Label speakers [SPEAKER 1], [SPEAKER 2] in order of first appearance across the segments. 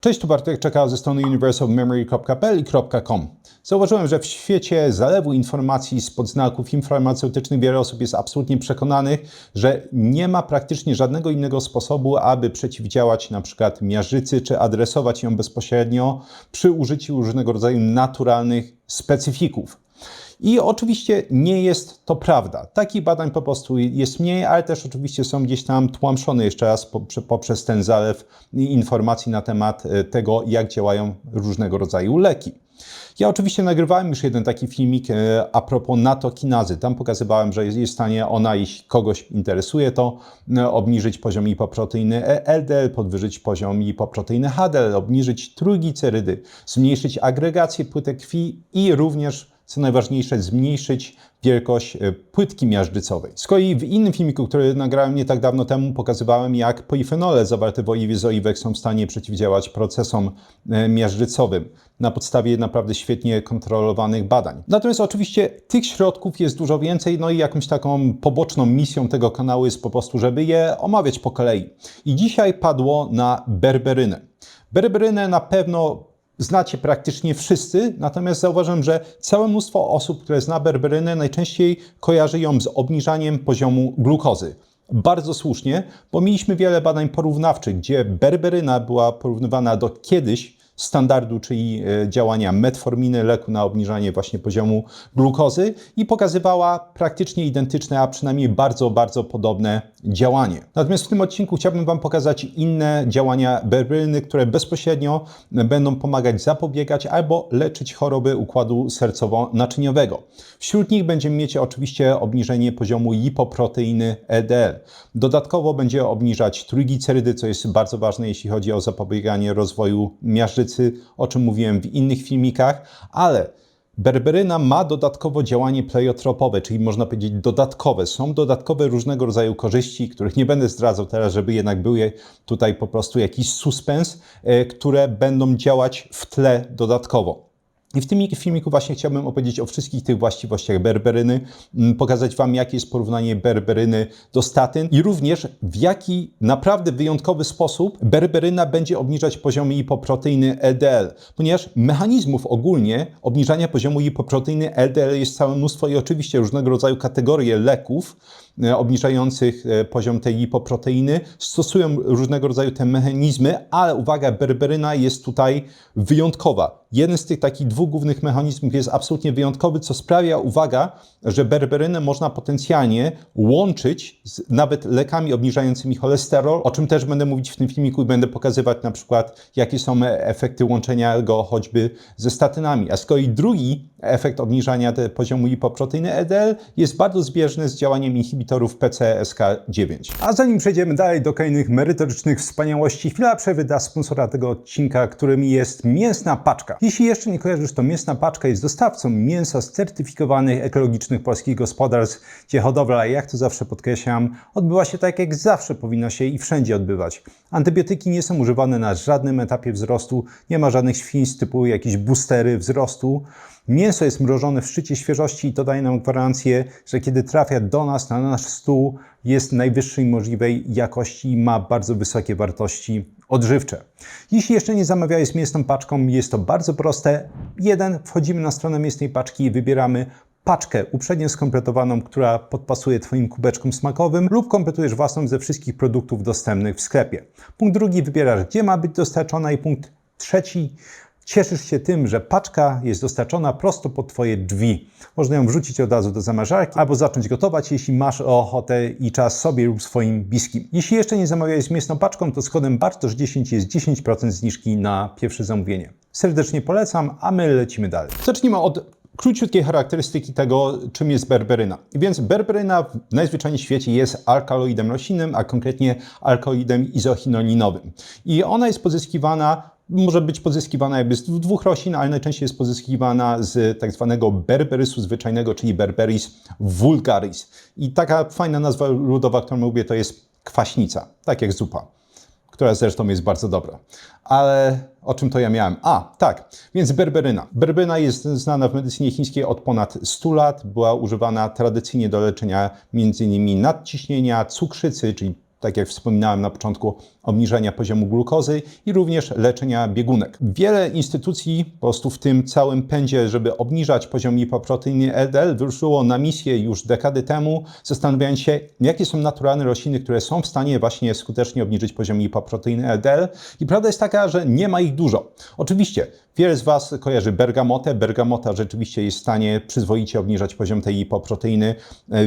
[SPEAKER 1] Cześć, tu Bartek, czekał ze strony universalmemory.pl i .com. Zauważyłem, że w świecie zalewu informacji z podznaków informaceutycznych wiele osób jest absolutnie przekonanych, że nie ma praktycznie żadnego innego sposobu, aby przeciwdziałać na przykład miażdżycy, czy adresować ją bezpośrednio przy użyciu różnego rodzaju naturalnych specyfików. I oczywiście nie jest to prawda. Takich badań po prostu jest mniej, ale też oczywiście są gdzieś tam tłamszone jeszcze raz poprzez ten zalew informacji na temat tego, jak działają różnego rodzaju leki. Ja oczywiście nagrywałem już jeden taki filmik a propos natokinazy. Tam pokazywałem, że jest w stanie ona, jeśli kogoś interesuje, to obniżyć poziom lipoproteiny LDL, podwyżyć poziom lipoproteiny HDL, obniżyć trójglicerydy, zmniejszyć agregację płytek krwi i również, co najważniejsze, zmniejszyć wielkość płytki miażdżycowej. Z kolei w innym filmiku, który nagrałem nie tak dawno temu, pokazywałem, jak polifenole zawarte w oliwie z oliwek są w stanie przeciwdziałać procesom miażdżycowym na podstawie naprawdę świetnie kontrolowanych badań. Natomiast oczywiście tych środków jest dużo więcej, no i jakąś taką poboczną misją tego kanału jest po prostu, żeby je omawiać po kolei. I dzisiaj padło na berberynę. Berberynę na pewno znacie praktycznie wszyscy, natomiast zauważyłem, że całe mnóstwo osób, które zna berberynę, najczęściej kojarzy ją z obniżaniem poziomu glukozy. Bardzo słusznie, bo mieliśmy wiele badań porównawczych, gdzie berberyna była porównywana do kiedyś standardu, czyli działania metforminy, leku na obniżanie właśnie poziomu glukozy i pokazywała praktycznie identyczne, a przynajmniej bardzo, bardzo podobne działanie. Natomiast w tym odcinku chciałbym Wam pokazać inne działania berberyny, które bezpośrednio będą pomagać zapobiegać albo leczyć choroby układu sercowo-naczyniowego. Wśród nich będziemy mieć oczywiście obniżenie poziomu lipoproteiny LDL. Dodatkowo będzie obniżać trójglicerydy, co jest bardzo ważne, jeśli chodzi o zapobieganie rozwoju miażdżycy, o czym mówiłem w innych filmikach, ale berberyna ma dodatkowo działanie pleiotropowe, czyli można powiedzieć dodatkowe. Są dodatkowe różnego rodzaju korzyści, których nie będę zdradzał teraz, żeby jednak były tutaj po prostu jakiś suspens, które będą działać w tle dodatkowo. I w tym filmiku właśnie chciałbym opowiedzieć o wszystkich tych właściwościach berberyny, pokazać Wam, jakie jest porównanie berberyny do statyn i również w jaki naprawdę wyjątkowy sposób berberyna będzie obniżać poziom lipoproteiny LDL, ponieważ mechanizmów ogólnie obniżania poziomu lipoproteiny LDL jest całe mnóstwo i oczywiście różnego rodzaju kategorie leków obniżających poziom tej lipoproteiny stosują różnego rodzaju te mechanizmy, ale uwaga, berberyna jest tutaj wyjątkowa. Jeden z tych takich dwóch głównych mechanizmów jest absolutnie wyjątkowy, co sprawia, uwaga, że berberynę można potencjalnie łączyć z nawet lekami obniżającymi cholesterol, o czym też będę mówić w tym filmiku i będę pokazywać na przykład, jakie są efekty łączenia go choćby ze statynami. A z kolei drugi efekt obniżania poziomu lipoproteiny LDL jest bardzo zbieżny z działaniem inhibitorów PCSK9. A zanim przejdziemy dalej do kolejnych merytorycznych wspaniałości, chwila przerwy dla sponsora tego odcinka, którym jest Mięsna Paczka. Jeśli jeszcze nie kojarzysz, to Mięsna Paczka jest dostawcą mięsa z certyfikowanych, ekologicznych polskich gospodarstw, gdzie hodowla, jak to zawsze podkreślam, odbywa się tak, jak zawsze powinno się i wszędzie odbywać. Antybiotyki nie są używane na żadnym etapie wzrostu, nie ma żadnych świństw typu jakieś boostery wzrostu. Mięso jest mrożone w szczycie świeżości i to daje nam gwarancję, że kiedy trafia do nas, na nasz stół, jest najwyższej możliwej jakości i ma bardzo wysokie wartości odżywcze. Jeśli jeszcze nie zamawiałeś z Mięsną Paczką, jest to bardzo proste. Wchodzimy na stronę Mięsnej Paczki i wybieramy paczkę uprzednio skompletowaną, która podpasuje Twoim kubeczkom smakowym lub kompletujesz własną ze wszystkich produktów dostępnych w sklepie. Punkt drugi, wybierasz, gdzie ma być dostarczona i punkt trzeci, cieszysz się tym, że paczka jest dostarczona prosto pod Twoje drzwi. Można ją wrzucić od razu do zamrażarki albo zacząć gotować, jeśli masz ochotę i czas sobie lub swoim bliskim. Jeśli jeszcze nie zamawiałeś z Mięsną Paczką, to z kodem BARTOSZ10 jest 10% zniżki na pierwsze zamówienie. Serdecznie polecam, a my lecimy dalej. Zacznijmy od króciutkiej charakterystyki tego, czym jest berberyna. Więc berberyna w najzwyczajniej w świecie jest alkaloidem roślinnym, a konkretnie alkaloidem izochinolinowym. I ona jest pozyskiwana, może być pozyskiwana jakby z dwóch roślin, ale najczęściej jest pozyskiwana z tak zwanego berberysu zwyczajnego, czyli Berberis vulgaris. I taka fajna nazwa ludowa, którą lubię, to jest kwaśnica, tak jak zupa, która zresztą jest bardzo dobra. Ale o czym to ja miałem? Tak, więc berberyna. Berberyna jest znana w medycynie chińskiej od ponad 100 lat. Była używana tradycyjnie do leczenia m.in. nadciśnienia, cukrzycy, czyli tak jak wspominałem na początku, obniżenia poziomu glukozy i również leczenia biegunek. Wiele instytucji po prostu w tym całym pędzie, żeby obniżać poziom lipoproteiny LDL, wyruszyło na misję już dekady temu, zastanawiając się, jakie są naturalne rośliny, które są w stanie właśnie skutecznie obniżyć poziom lipoproteiny LDL. I prawda jest taka, że nie ma ich dużo. Oczywiście wiele z Was kojarzy bergamotę. Bergamota rzeczywiście jest w stanie przyzwoicie obniżać poziom tej lipoproteiny.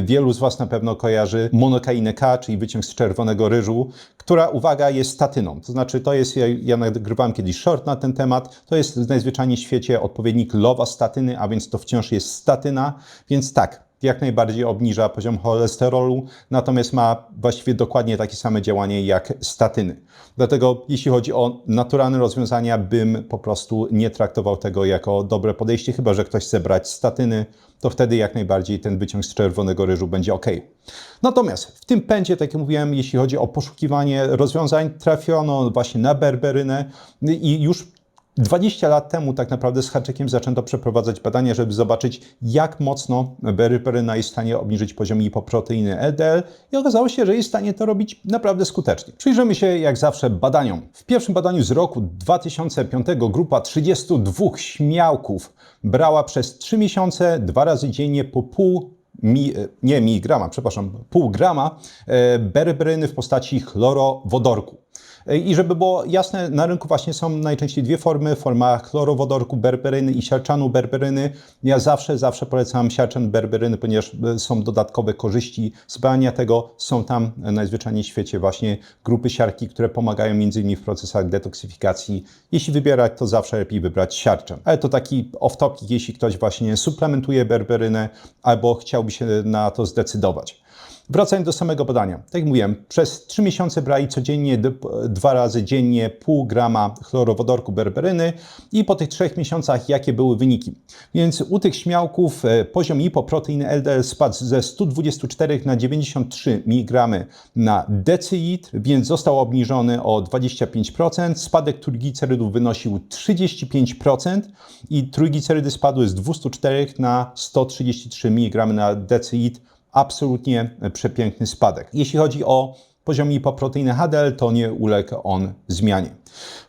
[SPEAKER 1] Wielu z Was na pewno kojarzy monokainę K, czyli wyciąg z czerwonego ryżu, która, uwaga, jest statyną. To znaczy, to jest, ja nagrywałem kiedyś short na ten temat, to jest najzwyczajniej w świecie odpowiednik lowastatyny, a więc to wciąż jest statyna, więc tak, jak najbardziej obniża poziom cholesterolu, natomiast ma właściwie dokładnie takie same działanie jak statyny. Dlatego jeśli chodzi o naturalne rozwiązania, bym po prostu nie traktował tego jako dobre podejście, chyba że ktoś chce brać statyny, to wtedy jak najbardziej ten wyciąg z czerwonego ryżu będzie ok. Natomiast w tym pędzie, tak jak mówiłem, jeśli chodzi o poszukiwanie rozwiązań, trafiono właśnie na berberynę i już 20 lat temu tak naprawdę z haczykiem zaczęto przeprowadzać badania, żeby zobaczyć, jak mocno berberyna jest w stanie obniżyć poziom lipoproteiny LDL i okazało się, że jest w stanie to robić naprawdę skutecznie. Przyjrzymy się jak zawsze badaniom. W pierwszim badaniu z roku 2005 grupa 32 śmiałków brała przez 3 miesiące 2 razy dziennie po pół grama berberyny w postaci chlorowodorku. I żeby było jasne, na rynku właśnie są najczęściej dwie formy, forma chlorowodorku berberyny i siarczanu berberyny. Ja zawsze polecam siarczan berberyny, ponieważ są dodatkowe korzyści z brania tego. Są tam najzwyczajniej w świecie właśnie grupy siarki, które pomagają m.in. w procesach detoksyfikacji. Jeśli wybierać, to zawsze lepiej wybrać siarczan. Ale to taki off-topic, jeśli ktoś właśnie suplementuje berberynę albo chciałby się na to zdecydować. Wracając do samego badania. Tak jak mówiłem, przez 3 miesiące brali codziennie 2 razy dziennie pół grama chlorowodorku berberyny i po tych 3 miesiącach jakie były wyniki. Więc u tych śmiałków poziom lipoproteiny LDL spadł ze 124 na 93 mg na decylitr, więc został obniżony o 25%. Spadek trójglicerydów wynosił 35% i trójglicerydy spadły z 204 na 133 mg na decylitr. Absolutnie przepiękny spadek. Jeśli chodzi o poziom lipoproteiny HDL, to nie uległ on zmianie.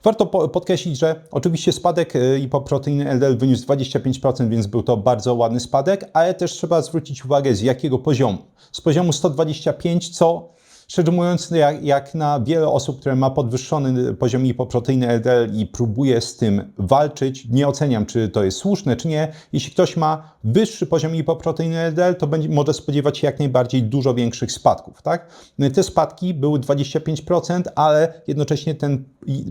[SPEAKER 1] Warto podkreślić, że oczywiście spadek lipoproteiny LDL wyniósł 25%, więc był to bardzo ładny spadek, ale też trzeba zwrócić uwagę z jakiego poziomu. Z poziomu 125, co szczerze mówiąc, jak na wiele osób, które ma podwyższony poziom lipoproteiny LDL i próbuje z tym walczyć, nie oceniam, czy to jest słuszne, czy nie. Jeśli ktoś ma wyższy poziom lipoproteiny LDL, to może spodziewać się jak najbardziej dużo większych spadków. Tak? Te spadki były 25%, ale jednocześnie ten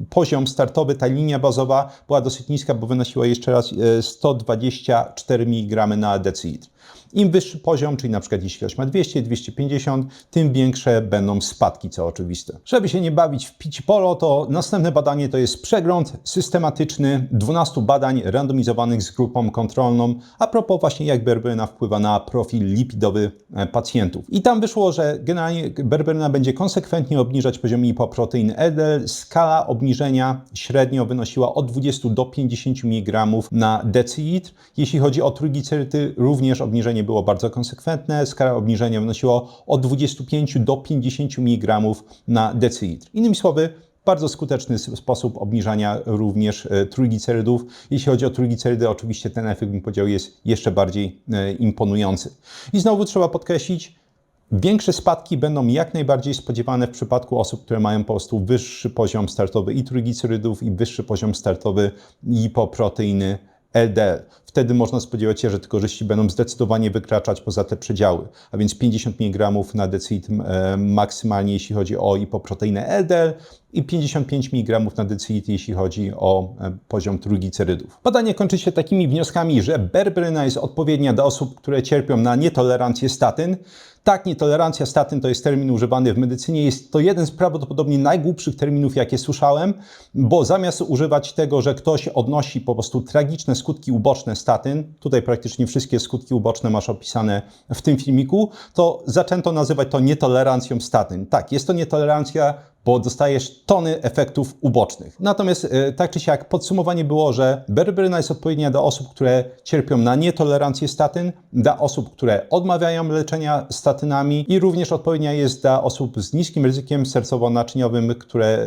[SPEAKER 1] poziom startowy, ta linia bazowa była dosyć niska, bo wynosiła jeszcze raz 124 mg na decylitr. Im wyższy poziom, czyli na przykład jeśli ktoś ma 200, 250, tym większe będą spadki, co oczywiste. Żeby się nie bawić w pici polo, to następne badanie to jest przegląd systematyczny 12 badań randomizowanych z grupą kontrolną a propos właśnie jak berberyna wpływa na profil lipidowy pacjentów. I tam wyszło, że generalnie berberyna będzie konsekwentnie obniżać poziom lipoproteiny LDL. Skala obniżenia średnio wynosiła od 20 do 50 mg na decylitr. Jeśli chodzi o trójglicerydy, również obniżenie było bardzo konsekwentne. Skala obniżenia wynosiła od 25 do 50 mg na decylitr. Innymi słowy, bardzo skuteczny sposób obniżania również trójglicerydów. Jeśli chodzi o trójglicerydy, oczywiście ten efekt, bym powiedział, jest jeszcze bardziej imponujący. I znowu trzeba podkreślić, większe spadki będą jak najbardziej spodziewane w przypadku osób, które mają po prostu wyższy poziom startowy i trójglicerydów i wyższy poziom startowy lipoproteiny LDL. Wtedy można spodziewać się, że te korzyści będą zdecydowanie wykraczać poza te przedziały, a więc 50 mg na decylitr maksymalnie, jeśli chodzi o lipoproteinę LDL i 55 mg na decylitr, jeśli chodzi o poziom trójglicerydów. Badanie kończy się takimi wnioskami, że berberyna jest odpowiednia dla osób, które cierpią na nietolerancję statyn. Tak, nietolerancja statyn to jest termin używany w medycynie. Jest to jeden z prawdopodobnie najgłupszych terminów, jakie słyszałem, bo zamiast używać tego, że ktoś odnosi po prostu tragiczne skutki uboczne statyn, tutaj praktycznie wszystkie skutki uboczne masz opisane w tym filmiku, to zaczęto nazywać to nietolerancją statyn. Tak, jest to nietolerancja, bo dostajesz tony efektów ubocznych. Natomiast tak czy siak podsumowanie było, że berberyna jest odpowiednia dla osób, które cierpią na nietolerancję statyn, dla osób, które odmawiają leczenia statynami i również odpowiednia jest dla osób z niskim ryzykiem sercowo-naczyniowym,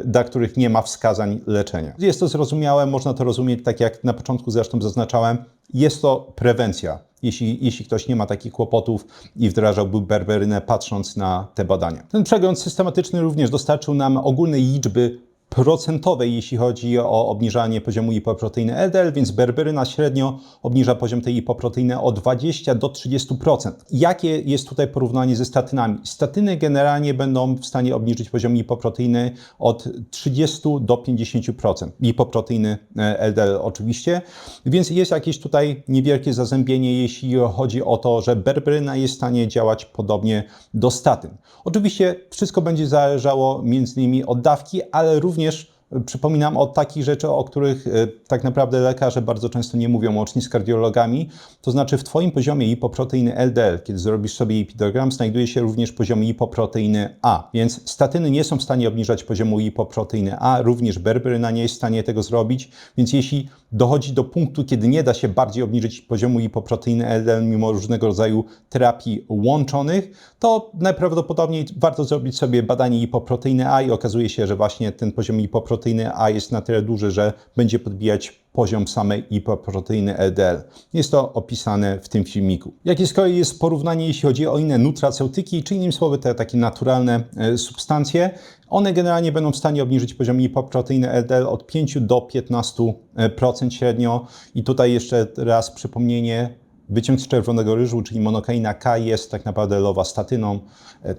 [SPEAKER 1] dla których nie ma wskazań leczenia. Jest to zrozumiałe, można to rozumieć, tak jak na początku zresztą zaznaczałem, jest to prewencja. Jeśli ktoś nie ma takich kłopotów i wdrażałby berberynę patrząc na te badania. Ten przegląd systematyczny również dostarczył nam ogólnej liczby procentowej, jeśli chodzi o obniżanie poziomu lipoproteiny LDL, więc berberyna średnio obniża poziom tej lipoproteiny o 20 do 30%. Jakie jest tutaj porównanie ze statynami? Statyny generalnie będą w stanie obniżyć poziom lipoproteiny od 30 do 50%. Lipoproteiny LDL oczywiście, więc jest jakieś tutaj niewielkie zazębienie, jeśli chodzi o to, że berberyna jest w stanie działać podobnie do statyn. Oczywiście wszystko będzie zależało między innymi od dawki, ale również przypominam o takich rzeczach, o których tak naprawdę lekarze bardzo często nie mówią, łącznie z kardiologami. To znaczy w Twoim poziomie lipoproteiny LDL, kiedy zrobisz sobie lipidogram, znajduje się również poziom lipoproteiny A. Więc statyny nie są w stanie obniżać poziomu lipoproteiny A, również berberyna nie jest w stanie tego zrobić. Więc jeśli dochodzi do punktu, kiedy nie da się bardziej obniżyć poziomu lipoproteiny LDL mimo różnego rodzaju terapii łączonych, to najprawdopodobniej warto zrobić sobie badanie lipoproteiny A i okazuje się, że właśnie ten poziom lipoproteiny A jest na tyle duży, że będzie podbijać poziom samej lipoproteiny LDL. Jest to opisane w tym filmiku. Jakie z kolei jest porównanie, jeśli chodzi o inne nutraceutyki, czy innymi słowy te takie naturalne substancje. One generalnie będą w stanie obniżyć poziom lipoproteiny LDL od 5 do 15% średnio. I tutaj jeszcze raz przypomnienie, wyciąg z czerwonego ryżu, czyli monokaina K jest tak naprawdę lovastatyną.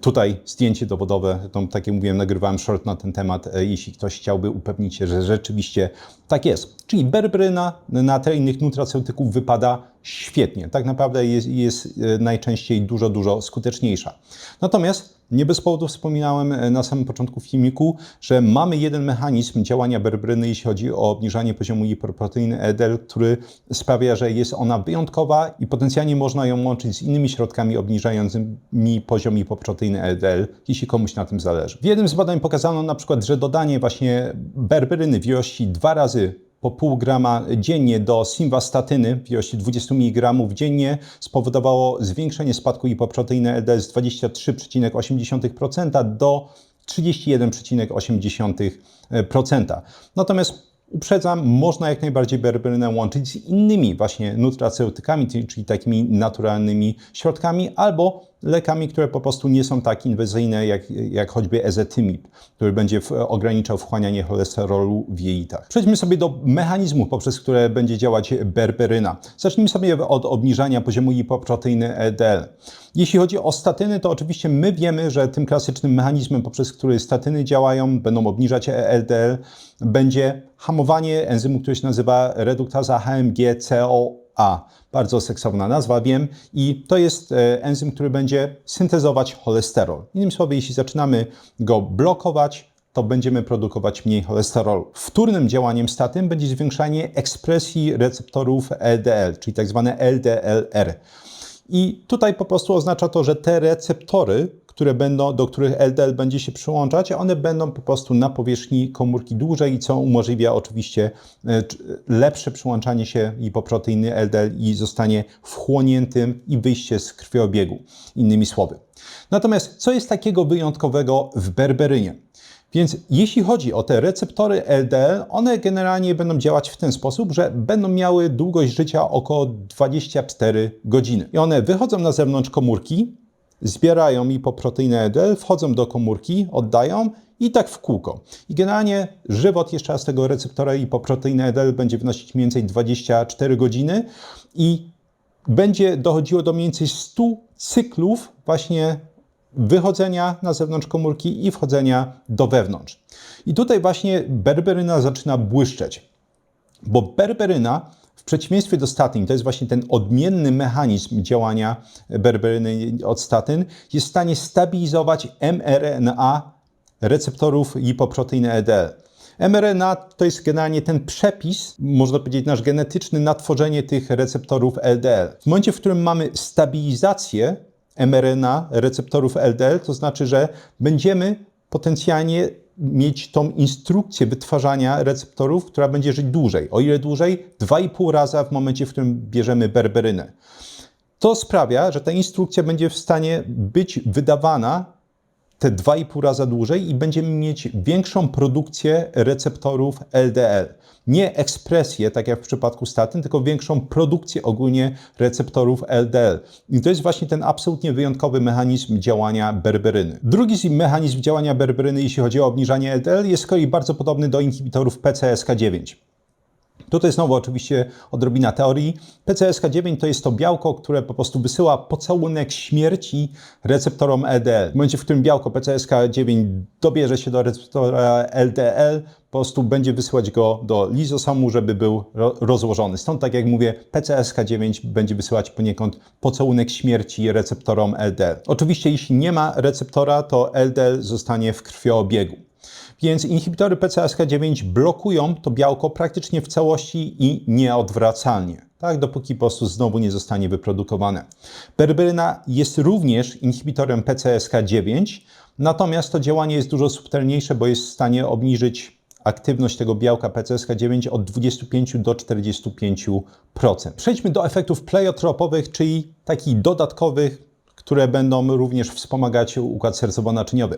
[SPEAKER 1] Tutaj zdjęcie dowodowe, tak jak mówiłem, nagrywałem short na ten temat, jeśli ktoś chciałby upewnić się, że rzeczywiście tak jest. Czyli berberyna na tle innych nutraceutyków wypada świetnie. Tak naprawdę jest najczęściej dużo skuteczniejsza. Natomiast nie bez powodu wspominałem na samym początku filmiku, że mamy jeden mechanizm działania berberyny, jeśli chodzi o obniżanie poziomu lipoproteiny LDL, który sprawia, że jest ona wyjątkowa i potencjalnie można ją łączyć z innymi środkami obniżającymi poziom lipoproteiny LDL, jeśli komuś na tym zależy. W jednym z badań pokazano na przykład, że dodanie właśnie berberyny w ilości 2 razy po pół grama dziennie do simvastatyny w ilości 20 mg dziennie spowodowało zwiększenie spadku lipoproteiny LDL z 23,8% do 31,8%. Natomiast uprzedzam, można jak najbardziej berberynę łączyć z innymi właśnie nutraceutykami, czyli takimi naturalnymi środkami albo lekami, które po prostu nie są tak inwazyjne jak choćby ezetymib, który będzie ograniczał wchłanianie cholesterolu w jelitach. Przejdźmy sobie do mechanizmu, poprzez które będzie działać berberyna. Zacznijmy sobie od obniżania poziomu lipoproteiny LDL. Jeśli chodzi o statyny, to oczywiście my wiemy, że tym klasycznym mechanizmem, poprzez który statyny działają, będą obniżać LDL, będzie hamowanie enzymu, który się nazywa reduktaza HMG-CoA. Bardzo seksowna nazwa, wiem. I to jest enzym, który będzie syntezować cholesterol. Innymi słowy, jeśli zaczynamy go blokować, to będziemy produkować mniej cholesterolu. Wtórnym działaniem statyn będzie zwiększanie ekspresji receptorów LDL, czyli tak zwane LDLR. I tutaj po prostu oznacza to, że te receptory, do których LDL będzie się przyłączać, one będą po prostu na powierzchni komórki dłużej, co umożliwia oczywiście lepsze przyłączanie się lipoproteiny LDL i zostanie wchłoniętym i wyjście z krwiobiegu, innymi słowy. Natomiast co jest takiego wyjątkowego w berberynie? Więc jeśli chodzi o te receptory LDL, one generalnie będą działać w ten sposób, że będą miały długość życia około 24 godziny. I one wychodzą na zewnątrz komórki, zbierają lipoproteinę LDL, wchodzą do komórki, oddają i tak w kółko. I generalnie żywot jeszcze raz tego receptora lipoproteiny LDL będzie wynosić mniej więcej 24 godziny i będzie dochodziło do mniej więcej 100 cyklów właśnie wychodzenia na zewnątrz komórki i wchodzenia do wewnątrz. I tutaj właśnie berberyna zaczyna błyszczeć, bo berberyna w przeciwieństwie do statyn, to jest właśnie ten odmienny mechanizm działania berberyny od statyn, jest w stanie stabilizować mRNA receptorów lipoproteiny LDL. mRNA to jest generalnie ten przepis, można powiedzieć nasz genetyczny, na tworzenie tych receptorów LDL. W momencie, w którym mamy stabilizację mRNA receptorów LDL, to znaczy, że będziemy potencjalnie mieć tą instrukcję wytwarzania receptorów, która będzie żyć dłużej. O ile dłużej? 2,5 raza w momencie, w którym bierzemy berberynę. To sprawia, że ta instrukcja będzie w stanie być wydawana te 2,5 raza dłużej i będziemy mieć większą produkcję receptorów LDL. Nie ekspresję, tak jak w przypadku statyn, tylko większą produkcję ogólnie receptorów LDL. I to jest właśnie ten absolutnie wyjątkowy mechanizm działania berberyny. Drugi mechanizm działania berberyny, jeśli chodzi o obniżanie LDL, jest z kolei bardzo podobny do inhibitorów PCSK9. Tutaj znowu oczywiście odrobina teorii. PCSK9 to jest to białko, które po prostu wysyła pocałunek śmierci receptorom LDL. W momencie, w którym białko PCSK9 dobierze się do receptora LDL, po prostu będzie wysyłać go do lizosomu, żeby był rozłożony. Stąd, tak jak mówię, PCSK9 będzie wysyłać poniekąd pocałunek śmierci receptorom LDL. Oczywiście, jeśli nie ma receptora, to LDL zostanie w krwiobiegu. Więc inhibitory PCSK9 blokują to białko praktycznie w całości i nieodwracalnie, tak, dopóki po prostu znowu nie zostanie wyprodukowane. Berberyna jest również inhibitorem PCSK9, natomiast to działanie jest dużo subtelniejsze, bo jest w stanie obniżyć aktywność tego białka PCSK9 od 25 do 45%. Przejdźmy do efektów pleiotropowych, czyli takich dodatkowych, które będą również wspomagać układ sercowo-naczyniowy.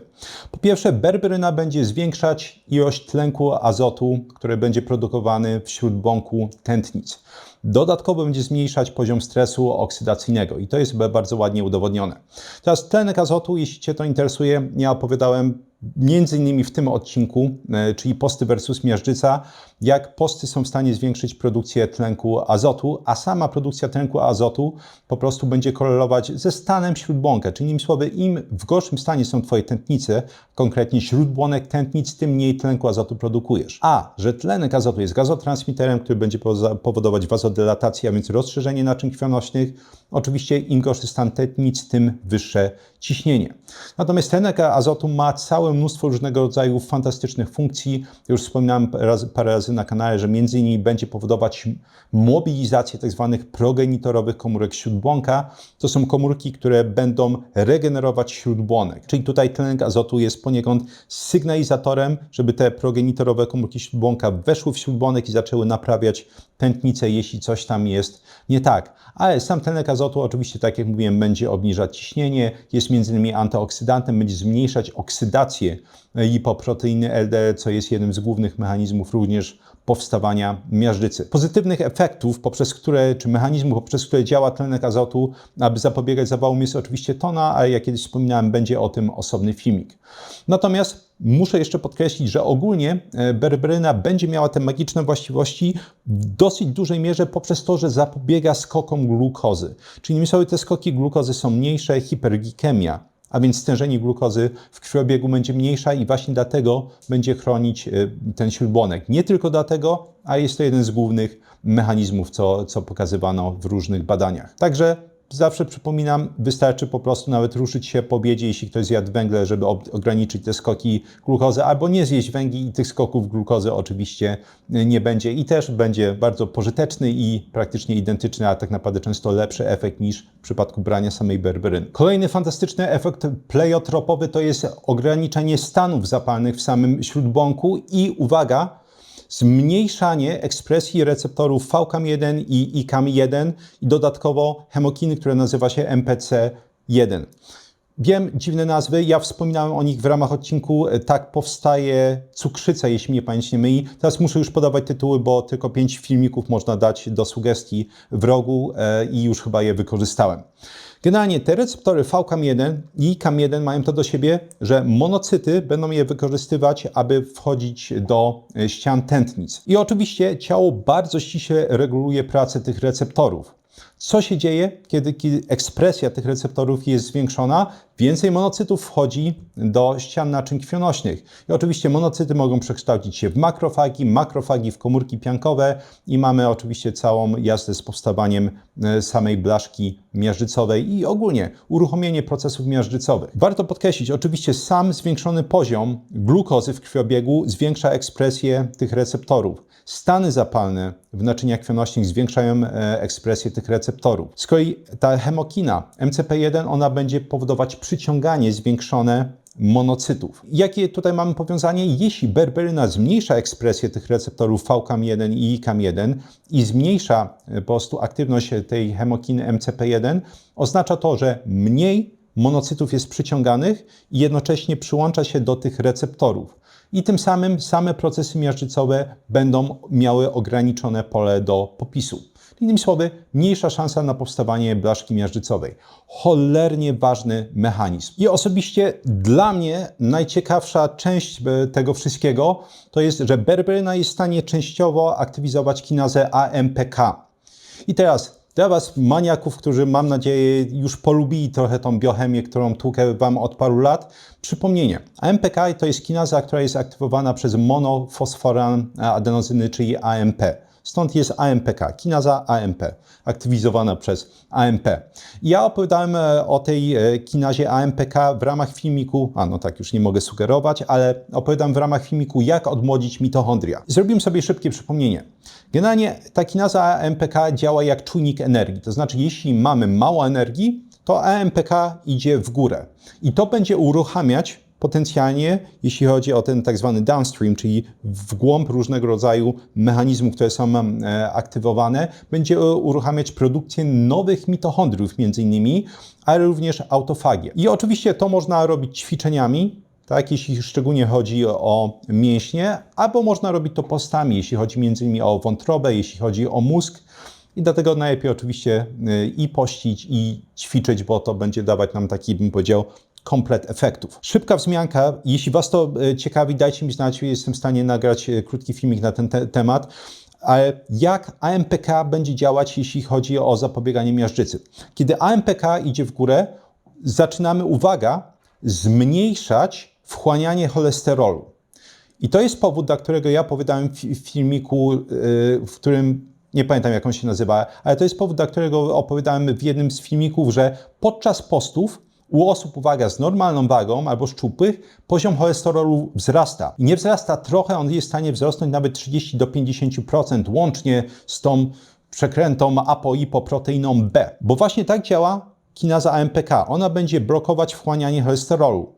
[SPEAKER 1] Po pierwsze, berberyna będzie zwiększać ilość tlenku azotu, który będzie produkowany w śródbłąku tętnic. Dodatkowo będzie zmniejszać poziom stresu oksydacyjnego i to jest bardzo ładnie udowodnione. Teraz tlenek azotu, jeśli Cię to interesuje, ja opowiadałem między innymi w tym odcinku, czyli posty versus miażdżyca, jak posty są w stanie zwiększyć produkcję tlenku azotu, a sama produkcja tlenku azotu po prostu będzie korelować ze stanem śródbłąka. Czyli innymi słowy, im w gorszym stanie są Twoje tętnice, konkretnie śródbłonek tętnic, tym mniej tlenku azotu produkujesz. A że tlenek azotu jest gazotransmiterem, który będzie powodować wazodylatację, a więc rozszerzenie naczyń krwionośnych, oczywiście im gorszy stan tętnic, tym wyższe ciśnienie. Natomiast tlenek azotu ma całe mnóstwo różnego rodzaju fantastycznych funkcji. Już wspominałem parę razy na kanale, że między innymi będzie powodować mobilizację tzw. progenitorowych komórek śródbłąka. To są komórki, które będą regenerować śródbłonek. Czyli tutaj tlenek azotu jest poniekąd sygnalizatorem, żeby te progenitorowe komórki śródbłąka weszły w śródbłonek i zaczęły naprawiać tętnicę, jeśli coś tam jest nie tak. Ale sam tlenek azotu oczywiście, tak jak mówiłem, będzie obniżać ciśnienie, jest m.in. antyoksydantem, będzie zmniejszać oksydację lipoproteiny LDL, co jest jednym z głównych mechanizmów również powstawania miażdżycy. Pozytywnych efektów, mechanizmów, poprzez które działa tlenek azotu, aby zapobiegać zawałom, jest oczywiście tona, ale jak kiedyś wspominałem, będzie o tym osobny filmik. Natomiast muszę jeszcze podkreślić, że ogólnie berberyna będzie miała te magiczne właściwości w dosyć dużej mierze poprzez to, że zapobiega skokom glukozy. Czyli innymi słowy, te skoki glukozy są mniejsze, hiperglikemia, a więc stężenie glukozy w krwiobiegu będzie mniejsza i właśnie dlatego będzie chronić ten śródbłonek. Nie tylko dlatego, a jest to jeden z głównych mechanizmów, co pokazywano w różnych badaniach. Także zawsze przypominam, wystarczy po prostu nawet ruszyć się po obiedzie, jeśli ktoś zjadł węgle, żeby ograniczyć te skoki glukozy, albo nie zjeść węgli i tych skoków glukozy oczywiście nie będzie. I też będzie bardzo pożyteczny i praktycznie identyczny, a tak naprawdę często lepszy efekt niż w przypadku brania samej berberyny. Kolejny fantastyczny efekt pleiotropowy to jest ograniczenie stanów zapalnych w samym śródbłąku i uwaga, zmniejszanie ekspresji receptorów VCAM1 i ICAM1 i dodatkowo chemokiny, które nazywa się MPC1. Wiem, dziwne nazwy, ja wspominałem o nich w ramach odcinku Tak powstaje cukrzyca, jeśli mnie pamięć nie myli. Teraz muszę już podawać tytuły, bo tylko 5 filmików można dać do sugestii w rogu i już chyba je wykorzystałem. Generalnie te receptory VCAM1 i ICAM1 mają to do siebie, że monocyty będą je wykorzystywać, aby wchodzić do ścian tętnic. I oczywiście ciało bardzo ściśle reguluje pracę tych receptorów. Co się dzieje, kiedy ekspresja tych receptorów jest zwiększona? Więcej monocytów wchodzi do ścian naczyń krwionośnych. I oczywiście monocyty mogą przekształcić się w makrofagi w komórki piankowe i mamy oczywiście całą jazdę z powstawaniem samej blaszki miażdżycowej i ogólnie uruchomienie procesów miażdżycowych. Warto podkreślić, oczywiście sam zwiększony poziom glukozy w krwiobiegu zwiększa ekspresję tych receptorów. Stany zapalne w naczyniach krwionośnych zwiększają ekspresję tych receptorów. Z kolei ta chemokina MCP1, ona będzie powodować przyciąganie zwiększone monocytów. Jakie tutaj mamy powiązanie? Jeśli berberyna zmniejsza ekspresję tych receptorów VCAM1 i ICAM1 i zmniejsza po prostu aktywność tej chemokiny MCP1, oznacza to, że mniej monocytów jest przyciąganych i jednocześnie przyłącza się do tych receptorów. I tym samym same procesy miażdżycowe będą miały ograniczone pole do popisu. Innymi słowy, mniejsza szansa na powstawanie blaszki miażdżycowej. Cholernie ważny mechanizm. I osobiście dla mnie najciekawsza część tego wszystkiego to jest, że berberyna jest w stanie częściowo aktywizować kinazę AMPK. I teraz dla Was, maniaków, którzy mam nadzieję już polubili trochę tą biochemię, którą tłukę Wam od paru lat, przypomnienie. AMPK to jest kinaza, która jest aktywowana przez monofosforan adenozyny, czyli AMP. Stąd jest AMPK, kinaza AMP, aktywizowana przez AMP. Ja opowiadałem o tej kinazie AMPK w ramach filmiku, no tak, już nie mogę sugerować, ale opowiadam w ramach filmiku, jak odmłodzić mitochondria. Zrobimy sobie szybkie przypomnienie. Generalnie ta kinaza AMPK działa jak czujnik energii, to znaczy jeśli mamy mało energii, to AMPK idzie w górę i to będzie uruchamiać potencjalnie, jeśli chodzi o ten tak zwany downstream, czyli w głąb różnego rodzaju mechanizmów, które są aktywowane, będzie uruchamiać produkcję nowych mitochondriów między innymi, ale również autofagię. I oczywiście to można robić ćwiczeniami, tak, jeśli szczególnie chodzi o mięśnie, albo można robić to postami, jeśli chodzi między innymi o wątrobę, jeśli chodzi o mózg. I dlatego najlepiej oczywiście i pościć, i ćwiczyć, bo to będzie dawać nam taki, bym powiedział, komplet efektów. Szybka wzmianka, jeśli Was to ciekawi, dajcie mi znać, jestem w stanie nagrać krótki filmik na ten temat. Ale jak AMPK będzie działać, jeśli chodzi o zapobieganie miażdżycy? Kiedy AMPK idzie w górę, zaczynamy, uwaga, zmniejszać wchłanianie cholesterolu. I to jest powód, dla którego ja opowiadałem w filmiku, w którym nie pamiętam, jak on się nazywa, ale to jest powód, dla którego opowiadałem w jednym z filmików, że podczas postów u osób, uwaga, z normalną wagą albo szczupłych poziom cholesterolu wzrasta. I nie wzrasta trochę, on jest w stanie wzrosnąć nawet 30 do 50% łącznie z tą przekrętą apoipoproteiną B. Bo właśnie tak działa kinaza AMPK. Ona będzie blokować wchłanianie cholesterolu.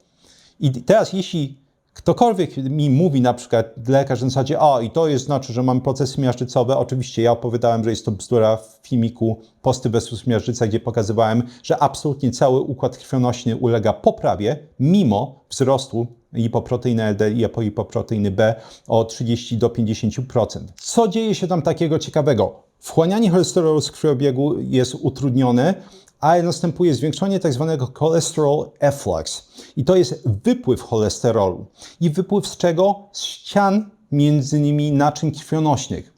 [SPEAKER 1] I teraz jeśli ktokolwiek mi mówi, na przykład lekarz w zasadzie, i to jest znaczy, że mamy procesy miażdżycowe. Oczywiście ja opowiadałem, że jest to bzdura w filmiku Posty versus miażdżyca, gdzie pokazywałem, że absolutnie cały układ krwionośny ulega poprawie, mimo wzrostu lipoproteiny LDL i apoipoproteiny B o 30 do 50%. Co dzieje się tam takiego ciekawego? Wchłanianie cholesterolu z krwiobiegu jest utrudnione, ale następuje zwiększenie tak zwanego cholesterol efflux. I to jest wypływ cholesterolu. I wypływ z czego? Z ścian, między innymi naczyń krwionośnych.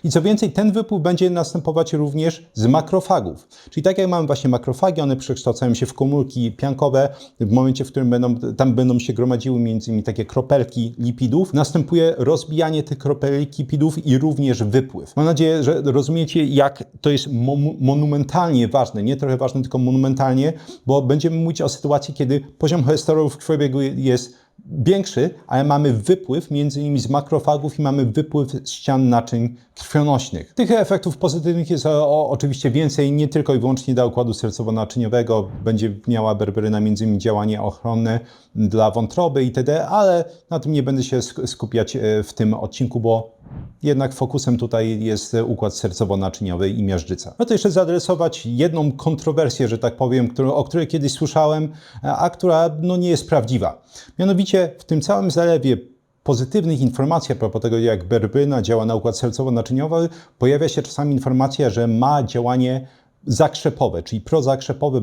[SPEAKER 1] I co więcej, ten wypływ będzie następować również z makrofagów. Czyli tak jak mamy właśnie makrofagi, one przekształcają się w komórki piankowe. W momencie, w którym tam będą się gromadziły między innymi takie kropelki lipidów, następuje rozbijanie tych kropelek lipidów i również wypływ. Mam nadzieję, że rozumiecie, jak to jest monumentalnie ważne. Nie trochę ważne, tylko monumentalnie, bo będziemy mówić o sytuacji, kiedy poziom cholesterolu w krwiobiegu jest większy, ale mamy wypływ między innymi z makrofagów i mamy wypływ z ścian naczyń krwionośnych. Tych efektów pozytywnych jest oczywiście więcej, nie tylko i wyłącznie dla układu sercowo-naczyniowego. Będzie miała berberyna między innymi działanie ochronne dla wątroby itd., ale na tym nie będę się skupiać w tym odcinku, bo jednak fokusem tutaj jest układ sercowo-naczyniowy i miażdżyca. No to jeszcze zaadresować jedną kontrowersję, że tak powiem, o której kiedyś słyszałem, a która nie jest prawdziwa. Mianowicie w tym całym zalewie pozytywnych informacji a propos tego, jak berberyna działa na układ sercowo-naczyniowy, pojawia się czasami informacja, że ma działanie zakrzepowe, czyli prozakrzepowe,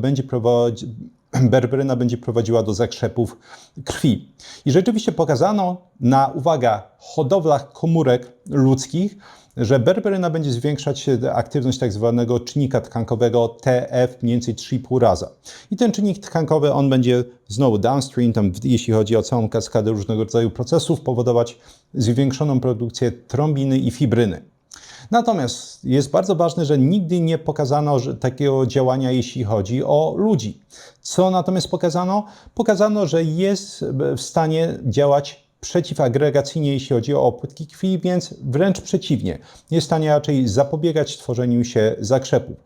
[SPEAKER 1] berberyna będzie prowadziła do zakrzepów krwi. I rzeczywiście pokazano na, uwaga, hodowlach komórek ludzkich, że berberyna będzie zwiększać aktywność tak zwanego czynnika tkankowego TF mniej więcej 3,5 raza. I ten czynnik tkankowy, on będzie znowu downstream, jeśli chodzi o całą kaskadę różnego rodzaju procesów, powodować zwiększoną produkcję trombiny i fibryny. Natomiast jest bardzo ważne, że nigdy nie pokazano takiego działania, jeśli chodzi o ludzi. Co natomiast pokazano? Pokazano, że jest w stanie działać przeciwagregacyjnie, jeśli chodzi o płytki krwi, więc wręcz przeciwnie. Jest w stanie raczej zapobiegać tworzeniu się zakrzepów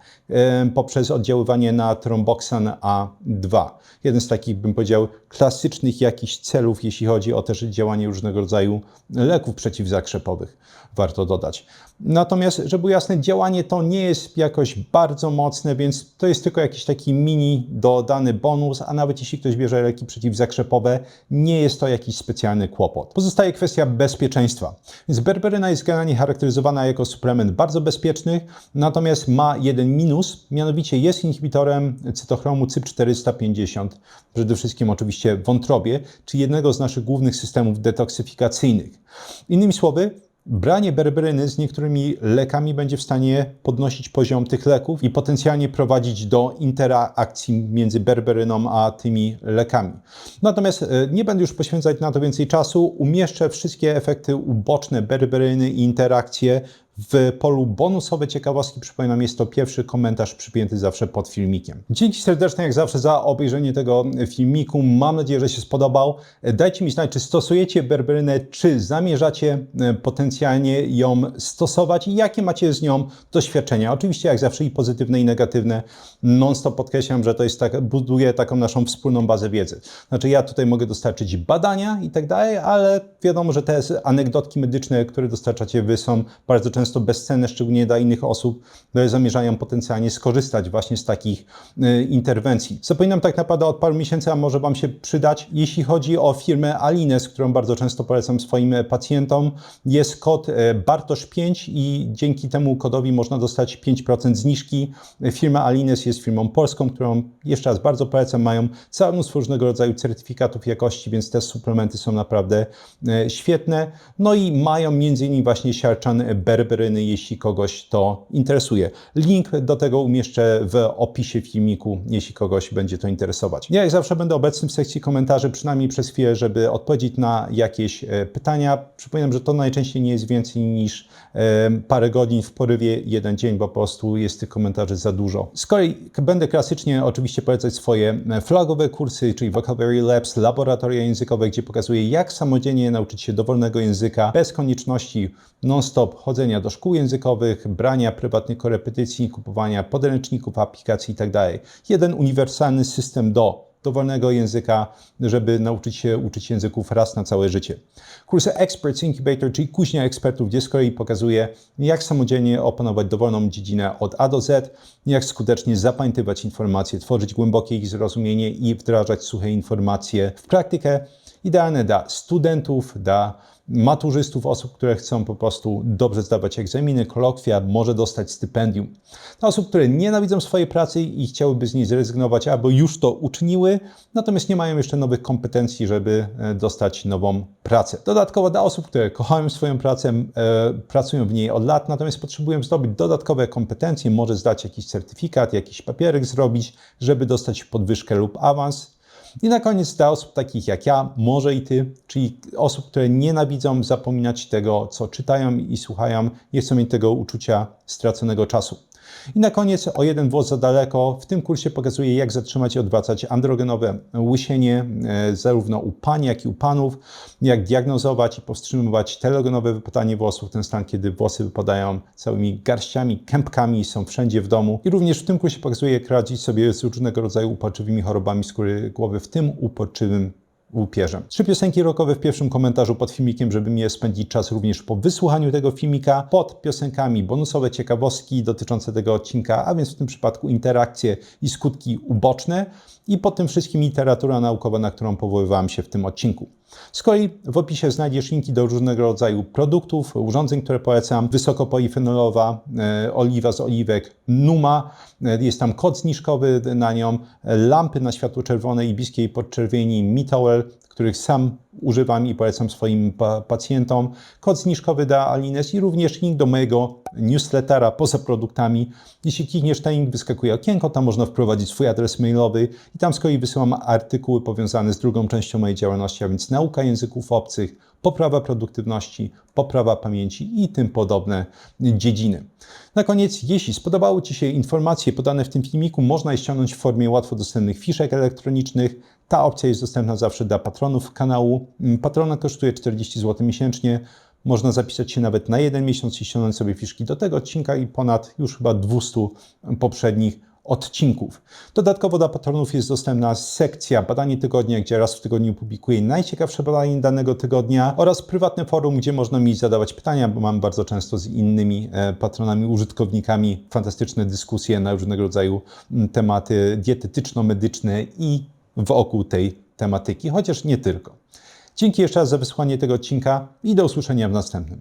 [SPEAKER 1] poprzez oddziaływanie na tromboksan A2. Jeden z takich, bym powiedział, klasycznych jakichś celów, jeśli chodzi o też działanie różnego rodzaju leków przeciwzakrzepowych, warto dodać. Natomiast, żeby było jasne, działanie to nie jest jakoś bardzo mocne, więc to jest tylko jakiś taki mini dodany bonus, a nawet jeśli ktoś bierze leki przeciwzakrzepowe, nie jest to jakiś specjalny kłopot. Pozostaje kwestia bezpieczeństwa. Więc berberyna jest generalnie charakteryzowana jako suplement bardzo bezpieczny, natomiast ma jeden minus, mianowicie jest inhibitorem cytochromu CYP450, przede wszystkim oczywiście w wątrobie, czyli jednego z naszych głównych systemów detoksyfikacyjnych. Innymi słowy, branie berberyny z niektórymi lekami będzie w stanie podnosić poziom tych leków i potencjalnie prowadzić do interakcji między berberyną a tymi lekami. Natomiast nie będę już poświęcać na to więcej czasu. Umieszczę wszystkie efekty uboczne berberyny i interakcje w polu bonusowe ciekawostki. Przypominam, jest to pierwszy komentarz przypięty zawsze pod filmikiem. Dzięki serdeczne jak zawsze za obejrzenie tego filmiku. Mam nadzieję, że się spodobał. Dajcie mi znać, czy stosujecie berberynę, czy zamierzacie potencjalnie ją stosować i jakie macie z nią doświadczenia. Oczywiście jak zawsze i pozytywne i negatywne. Non-stop podkreślam, że to jest buduje taką naszą wspólną bazę wiedzy. Znaczy ja tutaj mogę dostarczyć badania i tak dalej, ale wiadomo, że te anegdotki medyczne, które dostarczacie wy, są bardzo często bezcenne, szczególnie dla innych osób, które zamierzają potencjalnie skorzystać właśnie z takich interwencji. Zapominam tak naprawdę od paru miesięcy, a może Wam się przydać. Jeśli chodzi o firmę Alines, którą bardzo często polecam swoim pacjentom, jest kod Bartosz5 i dzięki temu kodowi można dostać 5% zniżki. Firma Alines jest firmą polską, którą jeszcze raz bardzo polecam. Mają całe mnóstwo różnego rodzaju certyfikatów jakości, więc te suplementy są naprawdę świetne. No i mają m.in. właśnie siarczan berberyny, jeśli kogoś to interesuje. Link do tego umieszczę w opisie filmiku, jeśli kogoś będzie to interesować. Ja jak zawsze będę obecny w sekcji komentarzy, przynajmniej przez chwilę, żeby odpowiedzieć na jakieś pytania. Przypominam, że to najczęściej nie jest więcej niż parę godzin w porywie, jeden dzień, bo po prostu jest tych komentarzy za dużo. Z kolei będę klasycznie oczywiście polecać swoje flagowe kursy, czyli Vocabulary Labs, laboratoria językowe, gdzie pokazuję, jak samodzielnie nauczyć się dowolnego języka bez konieczności non-stop chodzenia do szkół językowych, brania prywatnych korepetycji, kupowania podręczników, aplikacji itd. Jeden uniwersalny system do dowolnego języka, żeby nauczyć się uczyć języków raz na całe życie. Kurs Experts Incubator, czyli kuźnia ekspertów, gdzie z kolei pokazuje, jak samodzielnie opanować dowolną dziedzinę od A do Z, jak skutecznie zapamiętywać informacje, tworzyć głębokie ich zrozumienie i wdrażać suche informacje w praktykę. Idealne dla studentów, dla maturzystów, osób, które chcą po prostu dobrze zdawać egzaminy, kolokwia, może dostać stypendium. Dla osób, które nienawidzą swojej pracy i chciałyby z niej zrezygnować, albo już to uczyniły, natomiast nie mają jeszcze nowych kompetencji, żeby dostać nową pracę. Dodatkowo dla osób, które kochają swoją pracę, pracują w niej od lat, natomiast potrzebują zdobyć dodatkowe kompetencje, może zdać jakiś certyfikat, jakiś papierek zrobić, żeby dostać podwyżkę lub awans. I na koniec dla osób takich jak ja, może i Ty, czyli osób, które nienawidzą zapominać tego, co czytają i słuchają, nie chcą mieć tego uczucia straconego czasu. I na koniec o jeden włos za daleko. W tym kursie pokazuję, jak zatrzymać i odwracać androgenowe łysienie, zarówno u pań, jak i u panów, jak diagnozować i powstrzymywać telogenowe wypadanie włosów, ten stan, kiedy włosy wypadają całymi garściami, kępkami, są wszędzie w domu. I również w tym kursie pokazuję, jak radzić sobie z różnego rodzaju uporczywymi chorobami skóry głowy, w tym uporczywym łupieżem. 3 piosenki rockowe w pierwszym komentarzu pod filmikiem, żeby mnie spędzić czas również po wysłuchaniu tego filmika. Pod piosenkami bonusowe ciekawostki dotyczące tego odcinka, a więc w tym przypadku interakcje i skutki uboczne. I pod tym wszystkim literatura naukowa, na którą powoływałem się w tym odcinku. Z kolei w opisie znajdziesz linki do różnego rodzaju produktów, urządzeń, które polecam. Wysokopolifenolowa oliwa z oliwek Numa. Jest tam kod zniżkowy na nią. Lampy na światło czerwone i bliskiej podczerwieni Mitowel, których sam używam i polecam swoim pacjentom. Kod zniżkowy dla Alines i również link do mojego newslettera poza produktami. Jeśli klikniesz ten link, wyskakuje okienko, tam można wprowadzić swój adres mailowy i tam z kolei wysyłam artykuły powiązane z drugą częścią mojej działalności, a więc nauka języków obcych, poprawa produktywności, poprawa pamięci i tym podobne dziedziny. Na koniec, jeśli spodobały Ci się informacje podane w tym filmiku, można je ściągnąć w formie łatwo dostępnych fiszek elektronicznych. Ta opcja jest dostępna zawsze dla patronów kanału. kanału. Patrona kosztuje 40 zł miesięcznie. Można zapisać się nawet na 1 miesiąc i ściągnąć sobie fiszki do tego odcinka i ponad już chyba 200 poprzednich odcinków. Dodatkowo dla patronów jest dostępna sekcja Badanie Tygodnia, gdzie raz w tygodniu publikuję najciekawsze badanie danego tygodnia oraz prywatne forum, gdzie można mi zadawać pytania, bo mam bardzo często z innymi patronami, użytkownikami fantastyczne dyskusje na różnego rodzaju tematy dietetyczno-medyczne i wokół tej tematyki, chociaż nie tylko. Dzięki jeszcze raz za wysłuchanie tego odcinka i do usłyszenia w następnym.